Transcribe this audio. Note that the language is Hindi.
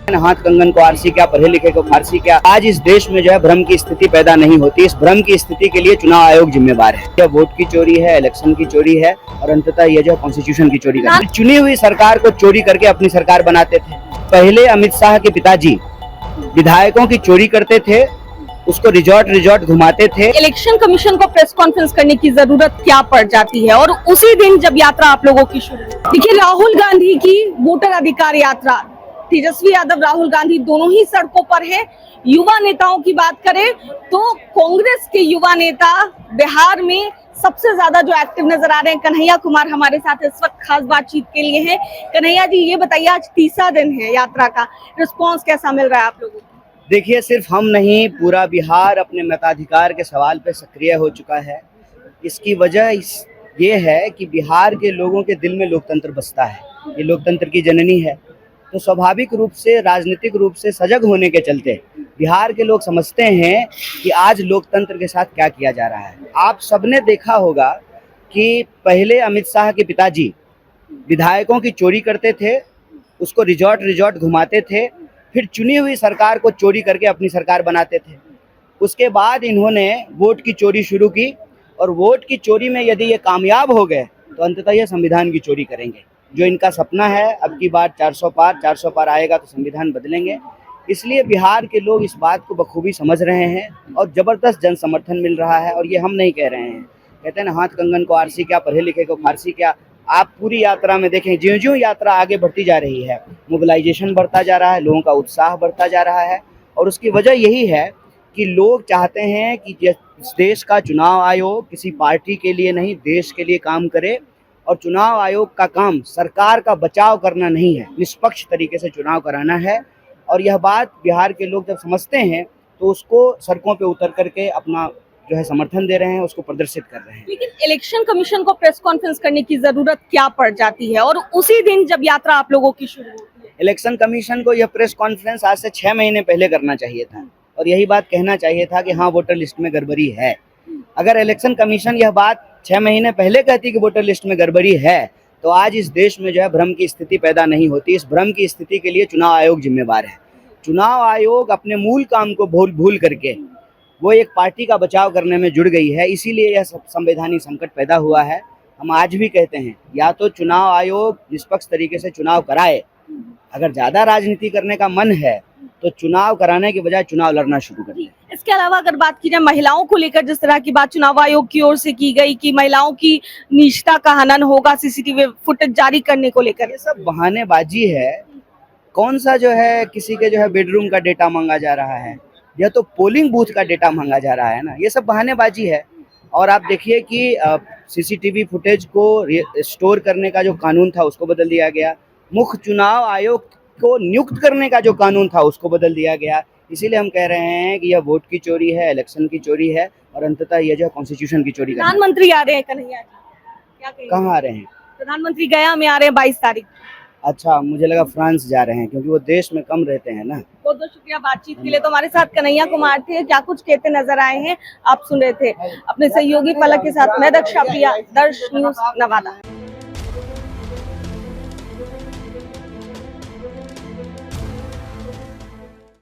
हाथ कंगन को आरसी क्या, पढ़े लिखे को फारसी क्या। आज इस देश में जो है भ्रम की स्थिति पैदा नहीं होती। इस भ्रम की स्थिति के लिए चुनाव आयोग जिम्मेवार है। यह वोट की चोरी है, इलेक्शन की चोरी है और अंततः यह जो है कॉन्स्टिट्यूशन की चोरी है। चुनी हुई सरकार को चोरी करके अपनी सरकार बनाते थे। पहले अमित शाह के पिताजी विधायकों की चोरी करते थे, उसको रिजॉर्ट घुमाते थे। इलेक्शन कमीशन को प्रेस कॉन्फ्रेंस करने की जरूरत क्या पड़ जाती है और उसी दिन जब यात्रा आप लोगों की शुरू। देखिए, राहुल गांधी की वोटर अधिकार यात्रा, तेजस्वी यादव राहुल गांधी दोनों ही सड़कों पर हैं। युवा नेताओं की बात करें तो कांग्रेस के युवा नेता बिहार में सबसे ज्यादा जो एक्टिव नजर आ रहे हैं, कन्हैया कुमार हमारे साथ इस वक्त खास बातचीत के लिए हैं। कन्हैया जी, ये बताइए, आज तीसरा दिन है यात्रा का, रिस्पांस कैसा मिल रहा है आप लोगों को? देखिए, सिर्फ हम नहीं, पूरा बिहार अपने मताधिकार के सवाल पे सक्रिय हो चुका है। इसकी वजह ये है कि बिहार के लोगों के दिल में लोकतंत्र बसता है। ये लोकतंत्र की जननी है, तो स्वाभाविक रूप से राजनीतिक रूप से सजग होने के चलते बिहार के लोग समझते हैं कि आज लोकतंत्र के साथ क्या किया जा रहा है। आप सबने देखा होगा कि पहले अमित शाह के पिताजी विधायकों की चोरी करते थे, उसको रिजॉर्ट घुमाते थे, फिर चुनी हुई सरकार को चोरी करके अपनी सरकार बनाते थे। उसके बाद इन्होंने वोट की चोरी शुरू की और वोट की चोरी में यदि ये कामयाब हो गए तो अंततः ये संविधान की चोरी करेंगे। जो इनका सपना है, अब की बार 400 पार आएगा तो संविधान बदलेंगे। इसलिए बिहार के लोग इस बात को बखूबी समझ रहे हैं और ज़बरदस्त जन समर्थन मिल रहा है। और ये हम नहीं कह रहे हैं, कहते हैं ना, हाथ कंगन को आरसी क्या, पढ़े लिखे को फारसी क्या। आप पूरी यात्रा में देखें, ज्यों-ज्यों यात्रा आगे बढ़ती जा रही है, मोबिलाइजेशन बढ़ता जा रहा है, लोगों का उत्साह बढ़ता जा रहा है। और उसकी वजह यही है कि लोग चाहते हैं कि इस देश का चुनाव आयोग किसी पार्टी के लिए नहीं, देश के लिए काम करे। और चुनाव आयोग का काम सरकार का बचाव करना नहीं है, निष्पक्ष तरीके से चुनाव कराना है। और यह बात बिहार के लोग जब समझते हैं तो उसको सड़कों पे उतर करके अपना जो है समर्थन दे रहे हैं, उसको प्रदर्शित कर रहे हैं। लेकिन इलेक्शन कमीशन को प्रेस कॉन्फ्रेंस करने की जरूरत क्या पड़ जाती है और उसी दिन जब यात्रा आप लोगों की शुरू होती है? इलेक्शन कमीशन को यह प्रेस कॉन्फ्रेंस आज से 6 महीने पहले करना चाहिए था और यही बात कहना चाहिए था कि हाँ, वोटर लिस्ट में गड़बड़ी है। अगर इलेक्शन कमीशन यह बात 6 महीने पहले कहती कि वोटर लिस्ट में गड़बड़ी है तो आज इस देश में जो है भ्रम की स्थिति पैदा नहीं होती। इस भ्रम की स्थिति के लिए चुनाव आयोग जिम्मेवार है। चुनाव आयोग अपने मूल काम को भूल करके वो एक पार्टी का बचाव करने में जुड़ गई है, इसीलिए यह संवैधानिक संकट पैदा हुआ है। हम आज भी कहते हैं, या तो चुनाव आयोग निष्पक्ष तरीके से चुनाव कराए। अगर ज़्यादा राजनीति करने का मन है तो चुनाव कराने के बजाय चुनाव लड़ना शुरू करें। इसके अलावा अगर बात की जाए महिलाओं को लेकर, जिस तरह की बात चुनाव आयोग की ओर से की गई कि महिलाओं की निजता का हनन होगा सीसीटीवी फुटेज जारी करने को लेकर, ये सब बहानेबाजी है। कौन सा जो है किसी के जो है बेडरूम का डेटा मांगा जा रहा है, या तो पोलिंग बूथ का डेटा मांगा जा रहा है ना, ये सब बहानेबाजी है। और आप देखिए कि सीसीटीवी फुटेज को स्टोर करने का जो कानून था उसको बदल दिया गया, मुख्य चुनाव आयोग को नियुक्त करने का जो कानून था उसको बदल दिया गया। इसीलिए हम कह रहे हैं कि यह वोट की चोरी है, इलेक्शन की चोरी है और अंततः यह जो कॉन्स्टिट्यूशन की चोरी है। प्रधानमंत्री आ रहे हैं कन्हैया जी, क्या कहेंगे? कहाँ आ रहे हैं? प्रधानमंत्री गया में आ रहे हैं 22 तारीख। अच्छा, मुझे लगा फ्रांस जा रहे हैं, क्योंकि वो देश में कम रहते हैं ना। बहुत बहुत शुक्रिया बातचीत के लिए। तो हमारे साथ कन्हैया कुमार थे, क्या कुछ कहते नजर आए हैं आप सुन रहे थे। अपने सहयोगी पलक के साथ मैं दक्षा प्रिया, दर्श न्यूज, नवादा।